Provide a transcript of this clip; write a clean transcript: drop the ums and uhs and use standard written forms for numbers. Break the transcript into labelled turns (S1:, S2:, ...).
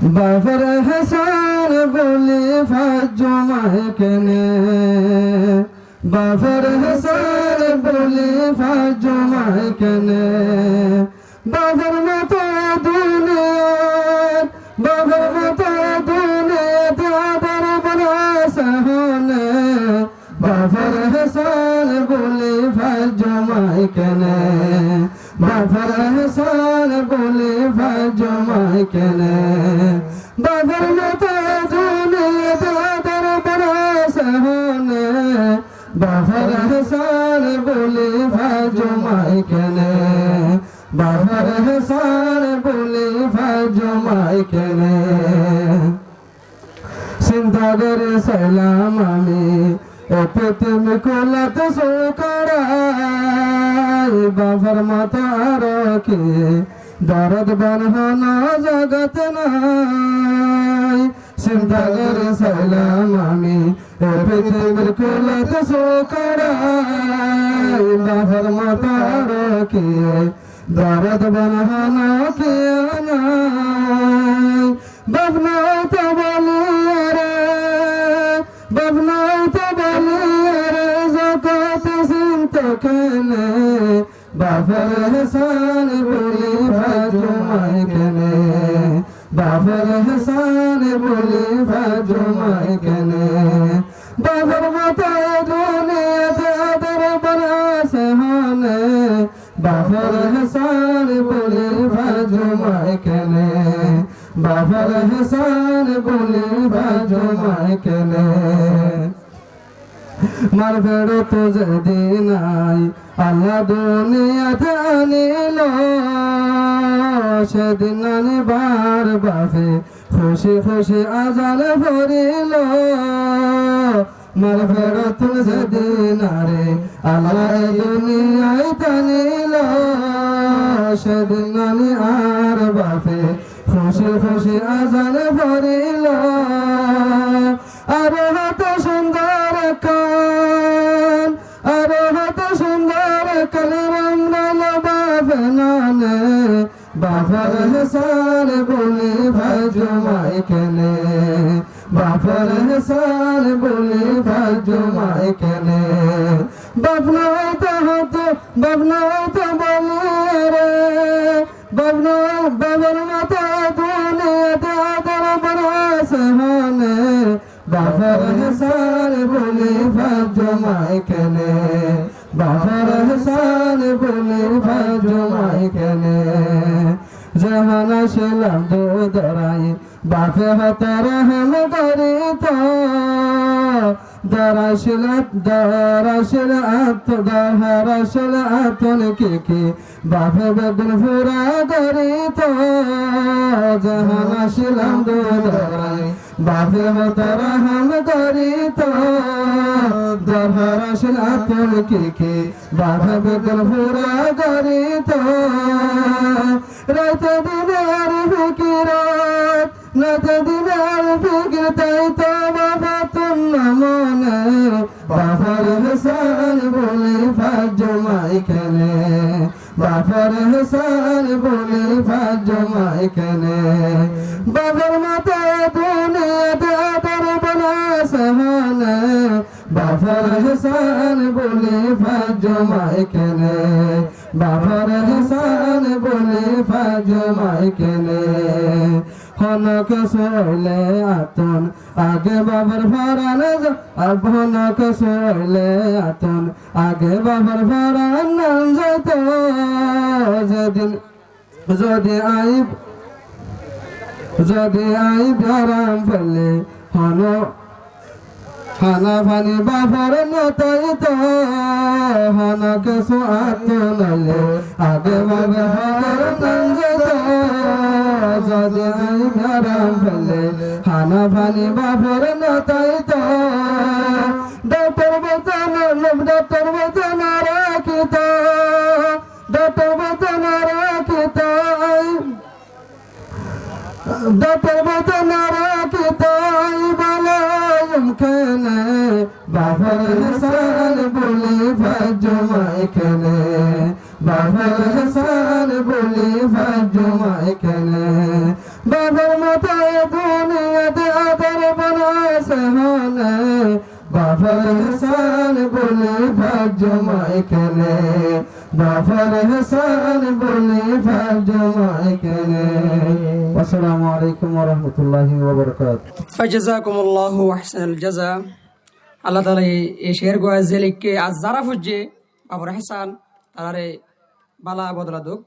S1: বাবার হাসান বলে ফাজমায় কেনে বাবার হাসান বলে ফাজমায় কেনে বাবার মতো দুনিয়ার বাবার মতো দুনিয়াতে আবার বলা সাহনে বাবার হাসান বলে ফাজমায় কেনে বাবার হাসান বলে ফাজমায় কেনে বাবার মতো দুনিয়াতে আবার বলা সাহনে বাবার হাসান বলে ফাজমায় কেনে বাবার হাসান বলে ফাজমায় কেনে চিন্তা করে সালাম আমি এতে তুমি কোলাতে শোকরাই বাবার মাথা রকে দরদ বানহন জগত নাই চিন্তা করে সালাম আমি এতে তুমি কোলাতে শোকরাই বাবার মাথা রকে দরদ বানহন কে নাই বাবনাই তো বলি রে বাবনাই তো বলি রে জগত চিন্ত কেনে বাবার হাসান বলি ফাজমায় কেনে বাবার হাসান বলি ফাজমায় কেনে বাবার মতো দুনিয়াতে আদর বলা সহনে বাবার হাসান বলি ফাজমায় কেনে বাবার হাসান বলি ফাজমায় কেনে মার বেড়ো তো যেদিন আই আল্লাহ দুনিয়াতে আনিল সেদিন আনিবার বাপে খুশি খুশি আজান ভরিল মার বেড়ো তো যেদিন আরে আল্লাহ দুনিয়ায় টানিল সেদিন আনি আর বাপে খুশি খুশি আজান ভরিল আর হাত সুন্দর কান আর হাত সুন্দর কান রামলাল বাপে নানে বাবার হাসান বলি ফাজমায় কেনে বাবার হাসান বলি ফাজমায় কেনে বাবনাই তো হতো বাবনাই তো বলি রে বাবনা বাবার মতো দুনিয়াতে আদর বলা সহনে বাবার হাসান বলি ফাজমায় কেনে বাবার হাসান বলি ফাজমায় কেনে জাহান আসলাম দোদরাই বাপে হাত রহম করিত দরাশিলাতন কি বাপে বেগুন ফুরা করিত জাহান আসলাম দোদরাই বাপে হাত রহম করিত দরাশিলাতন কি বাপে বেগুন ফুরা করিত রাত দিনের ফিকিরাত রাত দিনের ফিকির তাই তো বাবা তোমার মনে বাবার হাসান বলে ফাজমায় কেনে বাবার হাসান বলে ফাজমায় কেনে বাবার মতো দুনিয়াতে আদর বলা সহনে বাবার হাসান বলে ফাজমায় কেনে বাবার হাসান বলে ফাজমায় কেনে হনক সইলে আতন আগে বাবার ফারান হনক সইলে আতন আগে বাবার ফারান নাম যেত যেদিন যদি আইব আরাম ফেলে হানা ফানি বাবার নতাই তো হনক সুআতনলে আগে বাবার ফারান নাম যেত যদি আইব আরাম ফেলে হানা ফানি বাবার নতাই তো ডক্টর বেতন রাখিত ডক্টর বেতন রাখিত ডক্টর বেতন রাখিত বলায়ম কেনে বাবার হাসান বলে ফাজমায় কেনে বাবার হাসান বলে ফাজমায় কেনে বাবার মতো বলে ভাগ জমায় কেনে জাফর হাসান বলে ভাগ জমায় কেনে আসসালামু আলাইকুম ওয়া রাহমাতুল্লাহি ওয়া বারাকাতুহু
S2: ফাজাজাকুমুল্লাহু আহসানাল জাযা আল্লাহ তাআলা এই শের গোয়া জেলিককে আজ যারা ফুজে বাবর হাসান তারারে বালা বদলা দুক